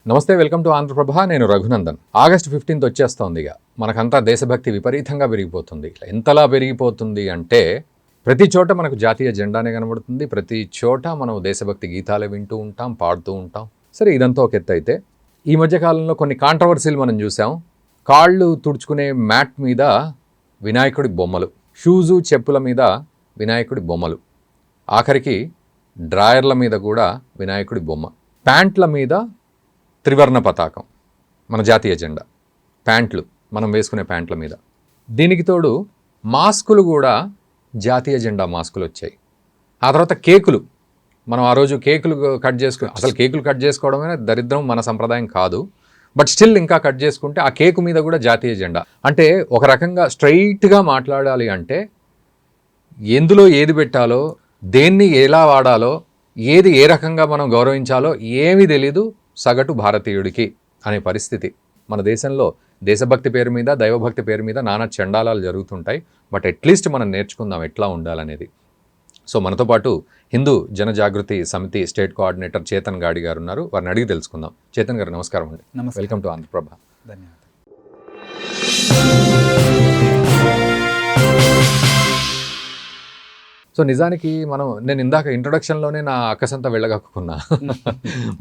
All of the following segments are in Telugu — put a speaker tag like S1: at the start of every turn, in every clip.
S1: నమస్తే, వెల్కమ్ టు ఆంధ్రప్రభ. నేను రఘునందన్. ఆగస్టు 15 వచ్చేస్తోంది. ఇక మనకంతా దేశభక్తి విపరీతంగా పెరిగిపోతుంది. ఎంతలా పెరిగిపోతుంది అంటే ప్రతి చోట మనకు జాతీయ జెండానే కనబడుతుంది. ప్రతి చోట మనం దేశభక్తి గీతాలే వింటూ ఉంటాం, పాడుతూ ఉంటాం. సరే, ఇదంతా ఒక ఎత్తు అయితే ఈ మధ్యకాలంలో కొన్ని కాంట్రవర్సీలు మనం చూసాం. కాళ్ళు తుడుచుకునే మ్యాట్ మీద వినాయకుడి బొమ్మలు, షూజు చెప్పుల మీద వినాయకుడి బొమ్మలు, ఆఖరికి డ్రాయర్ల మీద కూడా వినాయకుడి బొమ్మ, ప్యాంట్ల మీద త్రివర్ణ పతాకం, మన జాతీయ జెండా, ప్యాంట్లు మనం వేసుకునే ప్యాంట్ల మీద. దీనికి తోడు మాస్కులు కూడా జాతీయ జెండా మాస్కులు వచ్చాయి. ఆ తర్వాత కేకులు, మనం ఆ రోజు కేకులు కట్ చేసుకుని, అసలు కేకులు కట్ చేసుకోవడమే దరిద్రం, మన సంప్రదాయం కాదు. బట్ స్టిల్ ఇంకా కట్ చేసుకుంటే ఆ కేకు మీద కూడా జాతీయ జెండా. అంటే ఒక రకంగా స్ట్రైట్గా మాట్లాడాలి అంటే ఎందులో ఏది పెట్టాలో, దేన్ని ఎలా వాడాలో, ఏది ఏ రకంగా మనం గౌరవించాలో ఏమీ తెలీదు సగటు భారతీయుడికి అనే పరిస్థితి. మన దేశంలో దేశభక్తి పేరు మీద, దైవభక్తి పేరు మీద నానా చండాలాలు జరుగుతుంటాయి. బట్ అట్లీస్ట్ మనం నేర్చుకుందాం ఎట్లా ఉండాలనేది. సో మనతో పాటు హిందూ జనజాగృతి సమితి స్టేట్ కోఆర్డినేటర్ చేతన్ గాడి గారు ఉన్నారు. వారిని అడిగి తెలుసుకుందాం. చేతన్ గారు నమస్కారం అండి. Welcome to Andhraprabha.
S2: ధన్యవాదాలు.
S1: సో నిజానికి నేను ఇందాక ఇంట్రొడక్షన్లోనే నా అక్కసంతా వెళ్ళగక్కున్నా.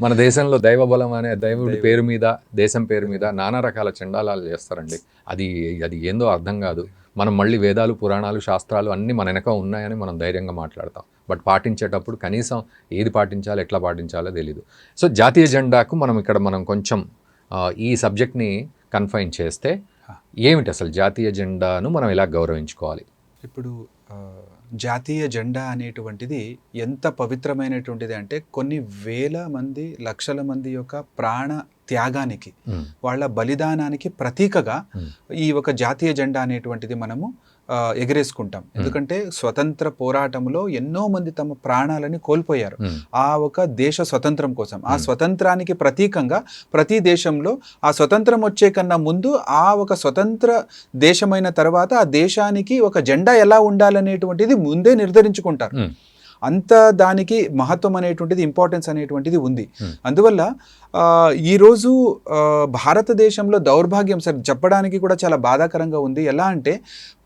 S1: మన దేశంలో దైవ బలం అనే దైవుడి పేరు మీద, దేశం పేరు మీద నానా రకాల చండాలాలు చేస్తారండి. అది ఏందో అర్థం కాదు. మనం మళ్ళీ వేదాలు, పురాణాలు, శాస్త్రాలు అన్నీ మన వెనక ఉన్నాయని మనం ధైర్యంగా మాట్లాడతాం. బట్ పాటించేటప్పుడు కనీసం ఏది పాటించాలో, ఎట్లా పాటించాలో తెలీదు. సో జాతీయ జెండాకు మనం కొంచెం ఈ సబ్జెక్ట్ని కన్ఫైన్ చేస్తే ఏమిటి అసలు జాతీయ జెండాను మనం ఎలా గౌరవించుకోవాలి?
S2: ఇప్పుడు జాతీయ జెండా అనేటువంటిది ఎంత పవిత్రమైనటువంటిది అంటే కొన్ని వేల మంది, లక్షల మంది యొక్క ప్రాణ త్యాగానికి, వాళ్ళ బలిదానానికి ప్రతీకగా ఈ ఒక జాతీయ జెండా అనేటువంటిది మనము ఎగరేసుకుంటాం. ఎందుకంటే స్వతంత్ర పోరాటంలో ఎన్నో మంది తమ ప్రాణాలని కోల్పోయారు ఆ ఒక దేశ స్వతంత్రం కోసం. ఆ స్వతంత్రానికి ప్రతీకంగా ప్రతి దేశంలో ఆ స్వతంత్రం వచ్చే కన్నా ముందు ఆ ఒక స్వతంత్ర దేశమైన తర్వాత ఆ దేశానికి ఒక జెండా ఎలా ఉండాలనేటువంటిది ముందే నిర్ధారించుకుంటారు. అంత దానికి మహత్వం అనేటువంటిది, ఇంపార్టెన్స్ అనేటువంటిది ఉంది. అందువల్ల ఈరోజు భారతదేశంలో దౌర్భాగ్యం సార్ చెప్పడానికి కూడా చాలా బాధాకరంగా ఉంది. ఎలా అంటే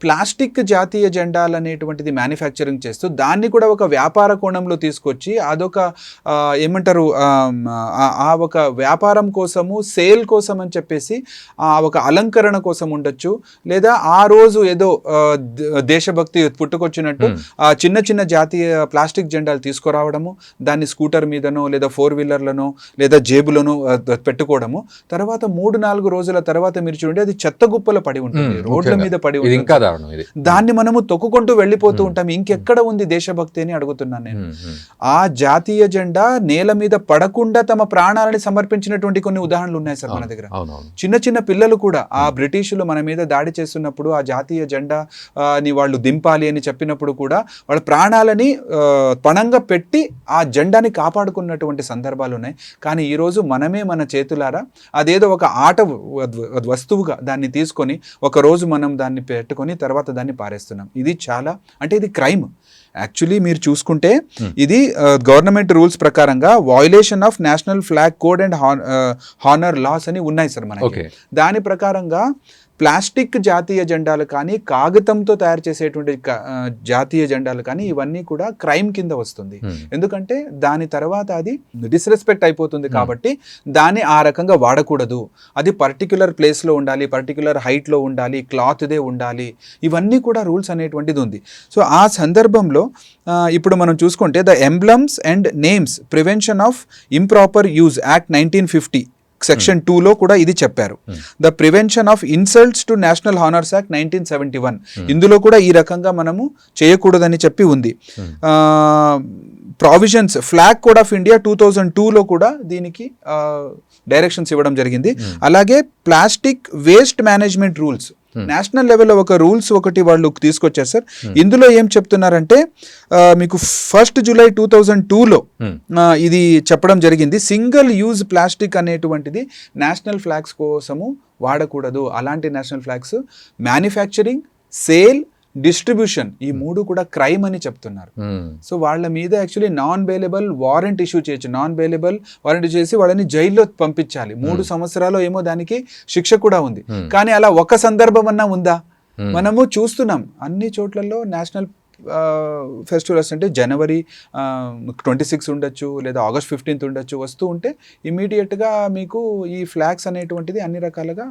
S2: ప్లాస్టిక్ జాతీయ జెండాలు అనేటువంటిది మ్యానుఫ్యాక్చరింగ్ చేస్తూ దాన్ని కూడా ఒక వ్యాపార కోణంలో తీసుకొచ్చి అదొక ఏమంటారు, ఆ ఒక వ్యాపారం కోసము, సేల్ కోసం అని చెప్పేసి ఆ ఒక అలంకరణ కోసం ఉండొచ్చు, లేదా ఆ రోజు ఏదో దేశభక్తి పుట్టుకొచ్చినట్టు చిన్న చిన్న జాతీయ ప్లాస్టిక్ జెండాలు తీసుకురావడము, దాన్ని స్కూటర్ మీదనో లేదా 4-వీలర్లను లేదా జేబులోనో పెట్టుకోవడము. తర్వాత 3-4 రోజుల తర్వాత మీరు చూడండి అది చెత్త గుప్పలు పడి ఉంటుంది, రోడ్ల మీద పడి ఉంటుంది. దాన్ని మనము తొక్కుకుంటూ వెళ్ళిపోతూ ఉంటాం. ఇంకెక్కడ ఉంది దేశభక్తి అని అడుగుతున్నాను నేను. ఆ జాతీయ జెండా నేల మీద పడకుండా తమ ప్రాణాలని సమర్పించినటువంటి కొన్ని ఉదాహరణలు ఉన్నాయి సార్ మన దగ్గర. చిన్న చిన్న పిల్లలు కూడా ఆ బ్రిటిషులు మన మీద దాడి చేస్తున్నప్పుడు ఆ జాతీయ జెండా ని వాళ్ళు దింపాలి అని చెప్పినప్పుడు కూడా వాళ్ళ ప్రాణాలని పణంగా పెట్టి ఆ జెండాని కాపాడుకున్నటువంటి సందర్భాలు ఉన్నాయి. కానీ ఈరోజు మనమే మన చేతులారా అదేదో ఒక ఆట వస్తువుగా దాన్ని తీసుకొని ఒక రోజు మనం దాన్ని పెట్టుకొని తర్వాత దాన్ని పారేస్తున్నాం. ఇది చాలా అంటే ఇది క్రైమ్. యాక్చువల్లీ మీరు చూసుకుంటే ఇది గవర్నమెంట్ రూల్స్ ప్రకారంగా violation of national flag code and honour laws అని ఉన్నాయి సార్ మనకి. దాని ప్రకారంగా ప్లాస్టిక్ జాతీయ జెండాలు కానీ, కాగితంతో తయారు చేసేటువంటి జాతీయ జెండాలు కానీ ఇవన్నీ కూడా క్రైమ్ కింద వస్తుంది. ఎందుకంటే దాని తర్వాత అది డిస్రెస్పెక్ట్ అయిపోతుంది. కాబట్టి దాన్ని ఆ రకంగా వాడకూడదు. అది పర్టిక్యులర్ ప్లేస్లో ఉండాలి, పర్టిక్యులర్ హైట్లో ఉండాలి, క్లాత్దే ఉండాలి. ఇవన్నీ కూడా రూల్స్ అనేటువంటిది ఉంది. సో ఆ సందర్భంలో ఇప్పుడు మనం చూసుకుంటే the emblems and names prevention of improper use act 1950 section 2లో కూడా ఇది చెప్పారు. The prevention of insults to national honours act 1971 ఇందులో కూడా ఈ రకంగా మనము చేయకూడదని చెప్పి ఉంది. Provisions flag code of India 2002లో కూడా దీనికి డైరెక్షన్స్ ఇవ్వడం జరిగింది. అలాగే plastic waste management rules national లెవెల్లో ఒక రూల్స్ ఒకటి వాళ్ళు తీసుకొచ్చారు సార్. ఇందులో ఏం చెప్తున్నారంటే మీకు 1 జూలై 2002లో ఇది చెప్పడం జరిగింది. సింగిల్ యూజ్ ప్లాస్టిక్ అనేటువంటిది నేషనల్ ఫ్లాగ్స్ కోసము వాడకూడదు. అలాంటి national flags manufacturing, sale distribution, ఈ మూడు కూడా క్రైమ్ అని చెప్తున్నారు. సో వాళ్ళ మీద actually non bailable warrant issue చేయొచ్చు, నాన్ బెయిలబుల్ వారెంట్ చేసి వాళ్ళని జైల్లో పంపించాలి. 3 సంవత్సరాలు ఏమో దానికి శిక్ష కూడా ఉంది. కానీ అలా ఒక సందర్భం అన్నా ఉందా? మనము చూస్తున్నాం అన్ని చోట్లలో నేషనల్ ఫెస్టివల్స్ అంటే జనవరి 26 ఉండొచ్చు, లేదా August 15th ఉండొచ్చు, వస్తూ ఉంటే ఇమీడియట్గా మీకు ఈ ఫ్లాగ్స్ అనేటువంటిది అన్ని రకాలుగా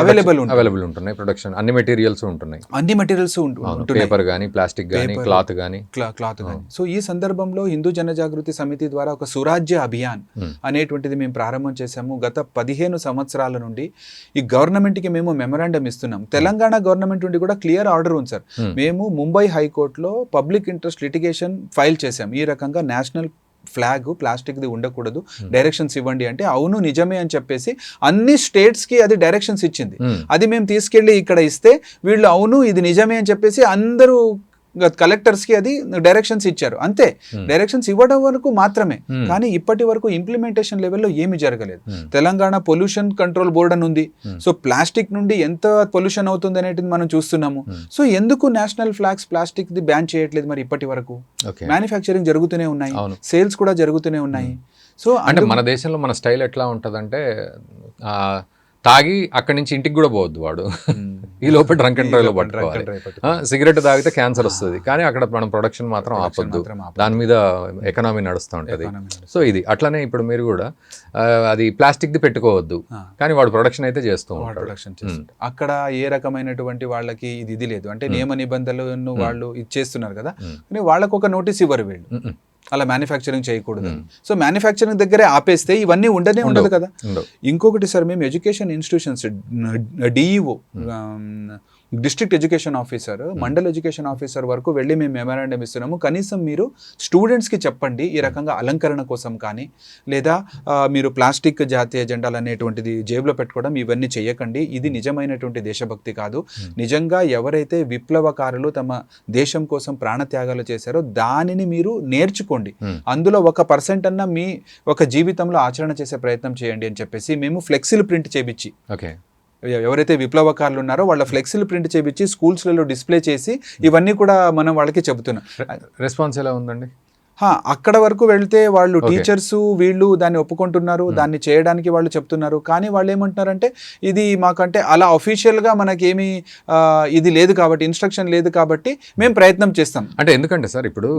S2: అవైలబుల్
S1: ఉంటున్నాయి. ప్రొడక్షన్ అన్ని మెటీరియల్స్ ఉంటున్నాయి,
S2: అన్ని మెటీరియల్స్ ఉంటున్నాయి,
S1: పేపర్ కానీ, ప్లాస్టిక్ కానీ, క్లాత్ కానీ.
S2: సో ఈ సందర్భంలో హిందూ జనజాగృతి సమితి ద్వారా ఒక సురాజ్య అభియాన్ అనేటువంటిది మేము ప్రారంభం చేశాము. గత 15 సంవత్సరాల నుండి ఈ గవర్నమెంట్కి మేము మెమరాండం ఇస్తున్నాం. తెలంగాణ గవర్నమెంట్ నుండి కూడా క్లియర్ ఆర్డర్ ఉంది సార్. మేము ముంబై హైకోర్టులో పబ్లిక్ ఇంట్రెస్ట్ లిటిగేషన్ ఫైల్ చేశాం. ఈ రకంగా నేషనల్ ఫ్లాగ్ ప్లాస్టిక్ది ఉండకూడదు, డైరెక్షన్స్ ఇవ్వండి అంటే అవును నిజమే అని చెప్పేసి అన్ని స్టేట్స్కి అది డైరెక్షన్స్ ఇచ్చింది. అది మేము తీసుకెళ్ళి ఇక్కడ ఇస్తే వీళ్ళు అవును ఇది నిజమే అని చెప్పేసి అందరూ కలెక్టర్స్కి అది డైరెక్షన్స్ ఇచ్చారు. అంతే, డైరెక్షన్స్ ఇవ్వడం వరకు మాత్రమే. కానీ ఇప్పటి వరకు ఇంప్లిమెంటేషన్ లెవెల్లో ఏమీ జరగలేదు. తెలంగాణ పొల్యూషన్ కంట్రోల్ బోర్డ్ అని ఉంది. సో ప్లాస్టిక్ నుండి ఎంత పొల్యూషన్ అవుతుంది అనేది మనం చూస్తున్నాము. సో ఎందుకు national flags plastic the ban చేయట్లేదు మరి? ఇప్పటి వరకు మ్యానుఫ్యాక్చరింగ్ జరుగుతూనే ఉన్నాయి, సేల్స్ కూడా జరుగుతూనే ఉన్నాయి. సో
S1: అంటే మన దేశంలో మన స్టైల్ ఎట్లా ఉంటుందంటే తాగి అక్కడి నుంచి ఇంటికి కూడా పోవద్దు వాడు, ఈ లోపల డ్రంక్ అండ్ డ్రైవ్లో పట్టుకోవాలి. సిగరెట్ తాగితే క్యాన్సర్ వస్తుంది, కానీ అక్కడ మనం ప్రొడక్షన్ మాత్రం ఆపొద్దు, దాని మీద ఎకనామీ నడుస్తూ ఉంటుంది. సో ఇది అట్లనే ఇప్పుడు మీరు కూడా అది ప్లాస్టిక్ది పెట్టుకోవద్దు, కానీ వాడు ప్రొడక్షన్ అయితే చేస్తూ ఉంటాడు.
S2: అక్కడ ఏ రకమైనటువంటి వాళ్ళకి ఇది లేదు అంటే నియమ నిబంధనలను వాళ్ళు ఇచ్చేస్తున్నారు కదా, కానీ వాళ్ళకు ఒక నోటీస్ ఇవ్వరు వీళ్ళు అలా మ్యానుఫ్యాక్చరింగ్ చేయకూడదు. సో మ్యానుఫ్యాక్చరింగ్ దగ్గరే ఆపేస్తే ఇవన్నీ ఉండదు కదా. ఇంకొకటి సార్, మేము education institutions DEO district education officer, mandal education officer వరకు వెళ్ళి మేము మెమరాండం ఇస్తున్నాము. కనీసం మీరు స్టూడెంట్స్కి చెప్పండి, ఈ రకంగా అలంకరణ కోసం కానీ లేదా మీరు ప్లాస్టిక్ జాతీయ జెండాలు అనేటువంటిది జేబులో పెట్టుకోవడం ఇవన్నీ చేయకండి. ఇది నిజమైనటువంటి దేశభక్తి కాదు. నిజంగా ఎవరైతే విప్లవకారులు తమ దేశం కోసం ప్రాణత్యాగాలు చేశారో దానిని మీరు నేర్చుకోండి, అందులో 1% అన్న మీ ఒక జీవితంలో ఆచరణ చేసే ప్రయత్నం చేయండి అని చెప్పేసి మేము ఫ్లెక్సీలు ప్రింట్ చేయించి, ఎవరైతే విప్లవకారులు ఉన్నారో వాళ్ళ ఫ్లెక్సీలు ప్రింట్ చేయించి స్కూల్స్లలో డిస్ప్లే చేసి ఇవన్నీ కూడా మనం వాళ్ళకి చెబుతున్నాం.
S1: రెస్పాన్స్ ఎలా ఉందండి?
S2: అక్కడ వరకు వెళ్తే వాళ్ళు టీచర్స్ వీళ్ళు దాన్ని ఒప్పుకుంటున్నారు, దాన్ని చేయడానికి వాళ్ళు చెప్తున్నారు. కానీ వాళ్ళు ఏమంటున్నారంటే ఇది మాకంటే అలా అఫీషియల్గా మనకేమీ ఇది లేదు కాబట్టి, ఇన్స్ట్రక్షన్ లేదు కాబట్టి మేము ప్రయత్నం చేస్తాం.
S1: అంటే ఎందుకంటే సార్ ఇప్పుడు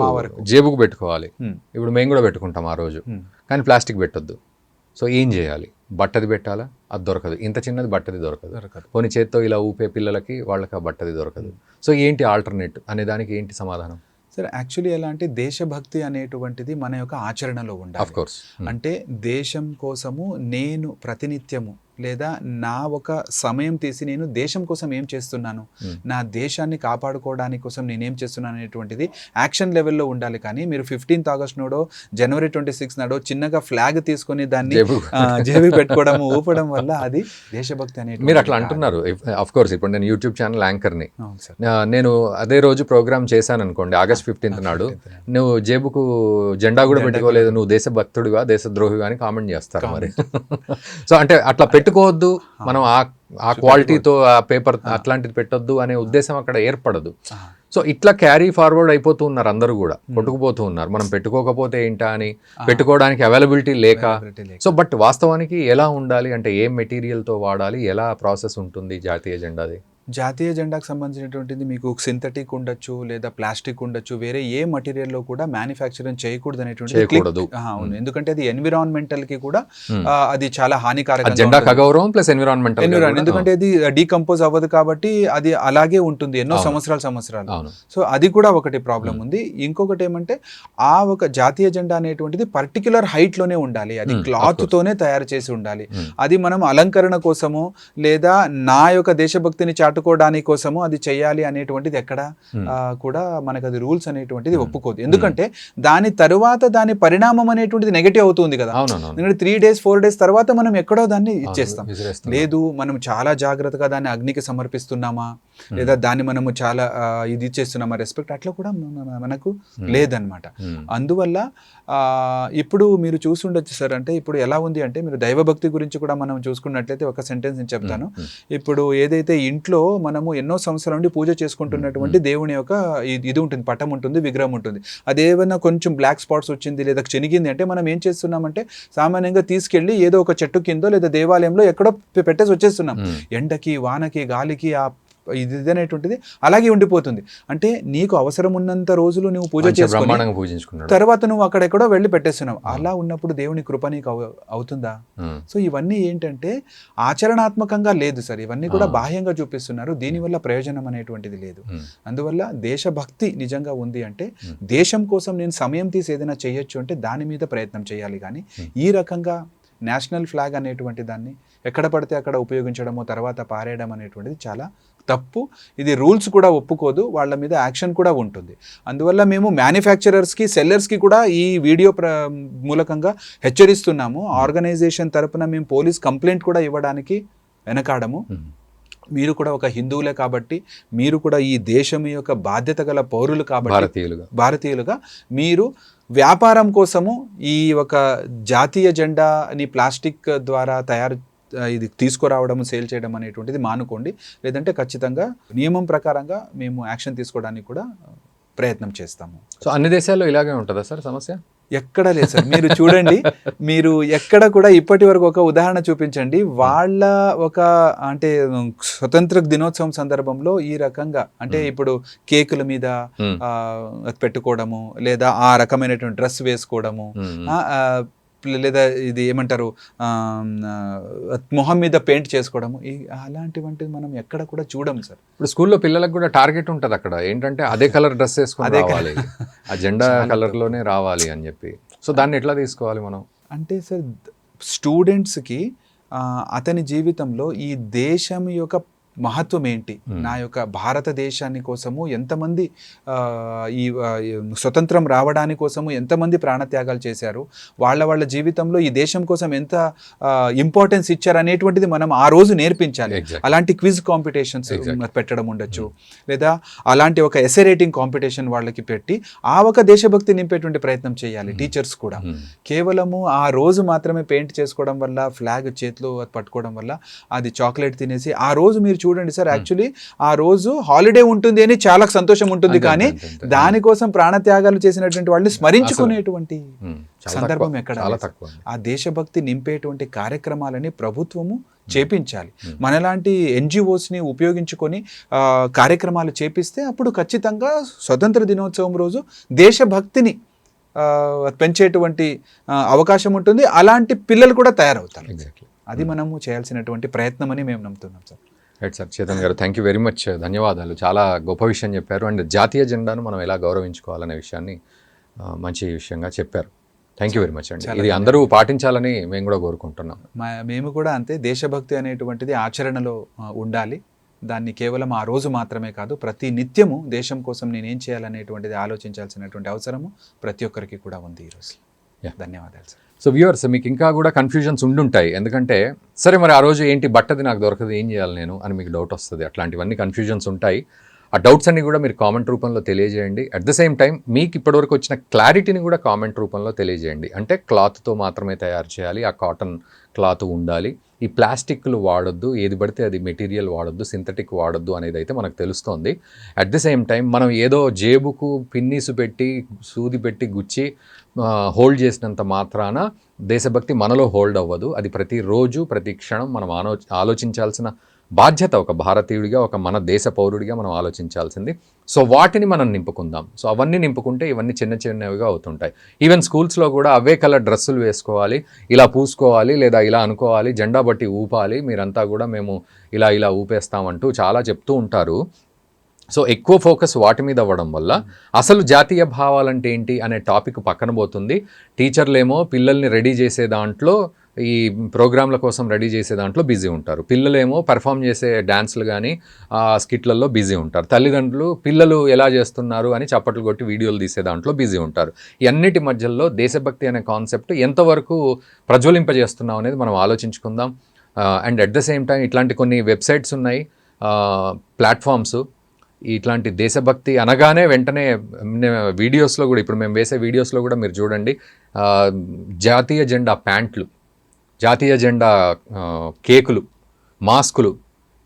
S1: జేబుకు పెట్టుకోవాలి, ఇప్పుడు మేము కూడా పెట్టుకుంటాం ఆ రోజు, కానీ ప్లాస్టిక్ పెట్టొద్దు. సో ఏం చేయాలి? బట్టది పెట్టాలా? అది దొరకదు, ఇంత చిన్నది బట్టది దొరకదు. కొన్ని చేత్తో ఇలా ఊపే పిల్లలకి వాళ్ళకి ఆ బట్టది దొరకదు. సో ఏంటి ఆల్టర్నేట్ అనే దానికి ఏంటి సమాధానం?
S2: సరే, యాక్చువల్లీ ఎలా అంటే దేశభక్తి అనేటువంటిది మన యొక్క ఆచరణలో ఉండాలి.
S1: ఆఫ్ కోర్స్,
S2: అంటే దేశం కోసము నేను ప్రతినిత్యము లేదా నా ఒక సమయం తీసి నేను దేశం కోసం ఏం చేస్తున్నాను, నా దేశాన్ని కాపాడుకోవడానికి కోసం నేనేం చేస్తున్నాను అనేటువంటిది యాక్షన్ లెవెల్లో ఉండాలి. కానీ మీరు 15th August నాడో జనవరి 26 నాడో చిన్నగా ఫ్లాగ్ తీసుకొని దాన్ని జేబు పెట్టుకోవడం ఊపడం వల్ల అది దేశభక్తి అనేది
S1: మీరు అట్లా అంటున్నారు. ఆఫ్ కోర్స్, ఇప్పుడు నేను యూట్యూబ్ ఛానల్ యాంకర్ని, నేను అదే రోజు ప్రోగ్రామ్ చేశాను అనుకోండి, August 15th నాడు నువ్వు జేబుకు జెండా కూడా పెట్టుకోలేదు, నువ్వు దేశభక్తుడివా దేశద్రోహివా అని కామెంట్ చేస్తారు మరి. సో అంటే అట్లా పెట్టుకోవద్దు, మనం ఆ క్వాలిటీతో ఆ పేపర్ అట్లాంటిది పెట్టొద్దు అనే ఉద్దేశం అక్కడ ఏర్పడదు. సో ఇట్లా క్యారీ ఫార్వర్డ్ అయిపోతూ ఉన్నారు, అందరూ కూడా కొట్టుకుపోతూ ఉన్నారు. మనం పెట్టుకోకపోతే ఏంటా అని, పెట్టుకోవడానికి అవైలబిలిటీ లేక. సో బట్ వాస్తవానికి ఎలా ఉండాలి అంటే ఏం మెటీరియల్తో వాడాలి, ఎలా ప్రాసెస్ ఉంటుంది జాతీయ జెండాది?
S2: జాతీయ జెండాకు సంబంధించినటువంటిది మీకు సింథటిక్ ఉండొచ్చు లేదా ప్లాస్టిక్ ఉండొచ్చు, వేరే ఏ మటీరియల్లో కూడా మ్యానుఫ్యాక్చరింగ్ చేయకూడదు అనేటువంటి. అవును, ఎందుకంటే అది ఎన్విరాన్మెంటల్ కి కూడా అది చాలా హానికారకం.
S1: జెండాకు అగౌరవం ప్లస్ ఎన్విరాన్మెంటల్,
S2: ఎందుకంటే అది డీకంపోజ్ అవ్వదు కాబట్టి అది అలాగే ఉంటుంది ఎన్నో సంవత్సరాలు. సో అది కూడా ఒకటి ప్రాబ్లం ఉంది. ఇంకొకటి ఏమంటే ఆ ఒక జాతీయ జెండా అనేటువంటిది పర్టికులర్ హైట్ లోనే ఉండాలి, అది క్లాత్ తోనే తయారు చేసి ఉండాలి. అది మనం అలంకరణ కోసము లేదా నా యొక్క దేశభక్తిని చాటుకోవడానికి కోసము అది చేయాలి అనేటువంటిది ఎక్కడ కూడా మనకు అది రూల్స్ అనేటువంటిది ఒప్పుకోదు. ఎందుకంటే దాని తరువాత దాని పరిణామం అనేటువంటిది నెగటివ్ అవుతుంది కదా. ఎందుకంటే 3 days 4 days తర్వాత మనం ఎక్కడో దాన్ని ఇచ్చేస్తాం. లేదు, మనం చాలా జాగ్రత్తగా దాన్ని అగ్నికి సమర్పిస్తున్నామా, లేదా దాన్ని మనము చాలా ఇది చేస్తున్నామా రెస్పెక్ట్, అట్లా కూడా మనకు లేదనమాట. అందువల్ల ఇప్పుడు మీరు చూసుండొచ్చు సార్, అంటే ఇప్పుడు ఎలా ఉంది అంటే, మీరు దైవభక్తి గురించి కూడా మనం చూసుకున్నట్లయితే ఒక సెంటెన్స్ నేను చెప్తాను. ఇప్పుడు ఏదైతే ఇంట్లో మనము ఎన్నో సంవత్సరాల నుండి పూజ చేసుకుంటున్నటువంటి దేవుని యొక్క ఇది ఉంటుంది, పటం ఉంటుంది, విగ్రహం ఉంటుంది. అదేమైనా కొంచెం బ్లాక్ స్పాట్స్ వచ్చింది లేదా చెనిగింది అంటే మనం ఏం చేస్తున్నామంటే సామాన్యంగా తీసుకెళ్ళి ఏదో ఒక చెట్టు కిందో లేదా దేవాలయంలో ఎక్కడో పెట్టేసి వచ్చేస్తున్నాం. ఎండకి, వానకి, గాలికి ఆ ఇది అనేటువంటిది అలాగే ఉండిపోతుంది. అంటే నీకు అవసరం ఉన్నంత రోజులు నువ్వు పూజ చేసుకుని తర్వాత నువ్వు అక్కడెక్కడో వెళ్ళి పెట్టేస్తున్నావు. అలా ఉన్నప్పుడు దేవుని కృప నీకు అవుతుందా? సో ఇవన్నీ ఏంటంటే ఆచరణాత్మకంగా లేదు సార్, ఇవన్నీ కూడా బాహ్యంగా చూపిస్తున్నారు. దీనివల్ల ప్రయోజనం అనేటువంటిది లేదు. అందువల్ల దేశభక్తి నిజంగా ఉంది అంటే దేశం కోసం నేను సమయం తీసి ఏదైనా చేయొచ్చు అంటే దాని మీద ప్రయత్నం చేయాలి. కానీ ఈ రకంగా నేషనల్ ఫ్లాగ్ అనేటువంటి దాన్ని ఎక్కడ పడితే అక్కడ ఉపయోగించడము, తర్వాత పారేయడం అనేటువంటిది చాలా తప్పు. ఇది రూల్స్ కూడా ఒప్పుకోదు, వాళ్ళ మీద యాక్షన్ కూడా ఉంటుంది. అందువల్ల మేము మ్యానుఫ్యాక్చరర్స్కి, సెల్లర్స్కి కూడా ఈ వీడియో మూలకంగా హెచ్చరిస్తున్నాము. ఆర్గనైజేషన్ తరపున మేము పోలీస్ కంప్లైంట్ కూడా ఇవ్వడానికి వెనకాడము. మీరు కూడా ఒక హిందువులే కాబట్టి, మీరు కూడా ఈ దేశం యొక్క బాధ్యత గల పౌరులు కాబట్టి, భారతీయులుగా మీరు వ్యాపారం కోసము ఈ ఒక జాతీయ జెండాని ప్లాస్టిక్ ద్వారా ఇది తీసుకురావడం, సేల్ చేయడం అనేటువంటిది మానుకోండి. లేదంటే ఖచ్చితంగా నియమం ప్రకారంగా మేము యాక్షన్ తీసుకోవడానికి కూడా ప్రయత్నం చేస్తాము.
S1: సో అన్ని దేశాల్లో ఇలాగే ఉంటుందా సార్ సమస్య?
S2: ఎక్కడ లేదు సార్. మీరు చూడండి, మీరు ఎక్కడ కూడా ఇప్పటి వరకు ఒక ఉదాహరణ చూపించండి. వాళ్ళ ఒక అంటే స్వతంత్ర దినోత్సవం సందర్భంలో ఈ రకంగా అంటే ఇప్పుడు కేకుల మీద పెట్టుకోవడము, లేదా ఆ రకమైనటువంటి డ్రెస్ వేసుకోవడము, లేదా ఇది ఏమంటారు మొహం మీద పెయింట్ చేసుకోవడము, అలాంటివంటివి మనం ఎక్కడ కూడా చూడము సార్.
S1: ఇప్పుడు స్కూల్లో పిల్లలకు కూడా టార్గెట్ ఉంటుంది అక్కడ ఏంటంటే అదే కలర్ డ్రెస్ వేసుకొని రావాలి, ఆ జెండా కలర్లోనే రావాలి అని చెప్పి. సో దాన్ని ఎట్లా తీసుకోవాలి మనం
S2: అంటే సార్, స్టూడెంట్స్కి అతని జీవితంలో ఈ దేశం యొక్క మహత్వం ఏంటి, నా యొక్క భారతదేశాన్ని కోసము ఎంతమంది ఈ స్వతంత్రం రావడానికి కోసము ఎంతమంది ప్రాణత్యాగాలు చేశారు, వాళ్ళ జీవితంలో ఈ దేశం కోసం ఎంత ఇంపార్టెన్స్ ఇచ్చారు అనేటువంటిది మనం ఆ రోజు నేర్పించాలి. అలాంటి క్విజ్ కాంపిటీషన్స్ పెట్టడం ఉండొచ్చు, లేదా అలాంటి ఒక ఎస్సే రైటింగ్ కాంపిటీషన్ వాళ్ళకి పెట్టి ఆ ఒక దేశభక్తి నింపేటువంటి ప్రయత్నం చేయాలి. టీచర్స్ కూడా కేవలము ఆ రోజు మాత్రమే పెయింట్ చేసుకోవడం వల్ల, ఫ్లాగ్ చేతిలో పట్టుకోవడం వల్ల, అది చాక్లెట్ తినేసి ఆ రోజు మీరు చూడండి సార్, యాక్చువల్లీ ఆ రోజు హాలిడే ఉంటుంది అని చాలా సంతోషం ఉంటుంది, కానీ దానికోసం ప్రాణత్యాగాలు చేసినటువంటి వాళ్ళని స్మరించుకునేటువంటి సందర్భం ఎక్కడ? ఆ దేశభక్తి నింపేటువంటి కార్యక్రమాలని ప్రభుత్వము చేపించాలి. మనలాంటి ఎన్జిఓస్ని ఉపయోగించుకొని కార్యక్రమాలు చేపిస్తే అప్పుడు ఖచ్చితంగా స్వతంత్ర దినోత్సవం రోజు దేశభక్తిని పెంచేటువంటి అవకాశం ఉంటుంది. అలాంటి పిల్లలు కూడా తయారవుతారు. అది మనము చేయాల్సినటువంటి ప్రయత్నం అని మేము నమ్ముతున్నాం సార్.
S1: రైట్ సార్, చేతన్ గారు థ్యాంక్ యూ వెరీ మచ్, ధన్యవాదాలు. చాలా గొప్ప విషయం చెప్పారు. అండ్ జాతీయ జెండాను మనం ఎలా గౌరవించుకోవాలనే విషయాన్ని మంచి విషయంగా చెప్పారు. థ్యాంక్ యూ వెరీ మచ్ అండి. ఇది అందరూ పాటించాలని మేము కూడా కోరుకుంటున్నాం.
S2: మేము కూడా అంతే. దేశభక్తి అనేటువంటిది ఆచరణలో ఉండాలి. దాన్ని కేవలం ఆ రోజు మాత్రమే కాదు, ప్రతి నిత్యము దేశం కోసం నేనేం చేయాలనేటువంటిది ఆలోచించాల్సినటువంటి అవసరము ప్రతి ఒక్కరికి కూడా ఉంది ఈరోజు. ధన్యవాదాలు సార్.
S1: సో వ్యూవర్స్, మీకు ఇంకా కూడా కన్ఫ్యూజన్స్ ఉండుంటాయి. ఎందుకంటే సరే మరి ఆ రోజు ఏంటి బట్టది నాకు దొరకదు, ఏం చేయాలి నేను అని మీకు డౌట్ వస్తుంది. అట్లాంటివన్నీ కన్ఫ్యూజన్స్ ఉంటాయి. ఆ డౌట్స్ అన్ని కూడా మీరు కామెంట్ రూపంలో తెలియజేయండి. అట్ ద సేమ్ టైం మీకు ఇప్పటివరకు వచ్చిన క్లారిటీని కూడా కామెంట్ రూపంలో తెలియజేయండి. అంటే క్లాత్తో మాత్రమే తయారు చేయాలి, ఆ కాటన్ క్లాత్ ఉండాలి, ఈ ప్లాస్టిక్లు వాడొద్దు, ఏది పడితే అది మెటీరియల్ వాడొద్దు, సింథటిక్ వాడొద్దు అనేది అయితే మనకు తెలుస్తోంది. అట్ ది సేమ్ టైం మనం ఏదో జేబుకు పిన్నీసు పెట్టి సూది పెట్టి గుచ్చి హోల్డ్ చేసినంత మాత్రాన దేశభక్తి మనలో హోల్డ్ అవ్వదు. అది ప్రతిరోజు ప్రతి క్షణం మనం ఆలోచించాల్సిన బాధ్యత ఒక భారతీయుడిగా, ఒక మన దేశ పౌరుడిగా మనం ఆలోచించాల్సింది. సో వాటిని మనం నింపుకుందాం. సో అవన్నీ నింపుకుంటే ఇవన్నీ చిన్న చిన్నవిగా అవుతుంటాయి. ఈవెన్ స్కూల్స్లో కూడా అవే కలర్ డ్రెస్సులు వేసుకోవాలి, ఇలా పూసుకోవాలి, లేదా ఇలా అనుకోవాలి, జెండా బట్టి ఊపాలి, మీరంతా కూడా మేము ఇలా ఊపేస్తామంటూ చాలా చెప్తూ ఉంటారు. సో ఎక్కువ ఫోకస్ వాటి మీద అవ్వడం వల్ల అసలు జాతీయ భావాలంటే ఏంటి అనే టాపిక్ పక్కన పోతుంది. టీచర్లేమో పిల్లల్ని రెడీ చేసే దాంట్లో, ఈ ప్రోగ్రాంల కోసం రెడీ చేసే దాంట్లో బిజీ ఉంటారు. పిల్లలేమో పర్ఫామ్ చేసే డ్యాన్స్లు కానీ స్కిట్లలో బిజీ ఉంటారు. తల్లిదండ్రులు పిల్లలు ఎలా చేస్తున్నారు అని చప్పట్లు కొట్టి వీడియోలు తీసే దాంట్లో బిజీ ఉంటారు. ఈ అన్నిటి మధ్యలో దేశభక్తి అనే కాన్సెప్ట్ ఎంతవరకు ప్రజ్వలింపజేస్తున్నాం అనేది మనం ఆలోచించుకుందాం. And at the same time ఇట్లాంటి కొన్ని వెబ్సైట్స్ ఉన్నాయి, ప్లాట్ఫామ్స్ ఇట్లాంటి దేశభక్తి అనగానే వెంటనే వీడియోస్లో కూడా ఇప్పుడు మేము వేసే వీడియోస్లో కూడా మీరు చూడండి జాతీయ జెండా ప్యాంట్లు, జాతీయ జెండా కేకులు, మాస్కులు,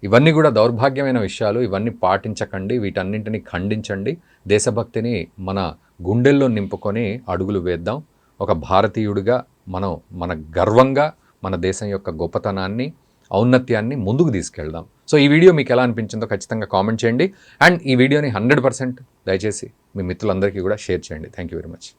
S1: ఇవన్నీ కూడా దౌర్భాగ్యమైన విషయాలు. ఇవన్నీ పాటించకండి, వీటన్నింటినీ ఖండించండి. దేశభక్తిని మన గుండెల్లో నింపుకొని అడుగులు వేద్దాం. ఒక భారతీయుడిగా మనం మన గర్వంగా మన దేశం యొక్క గొప్పతనాన్ని, ఔన్నత్యాన్ని ముందుకు తీసుకెళ్దాం. సో ఈ వీడియో మీకు ఎలా అనిపించిందో ఖచ్చితంగా కామెంట్ చేయండి. అండ్ ఈ వీడియోని 100% దయచేసి మీ మిత్రులందరికీ కూడా షేర్ చేయండి. Thank you very much.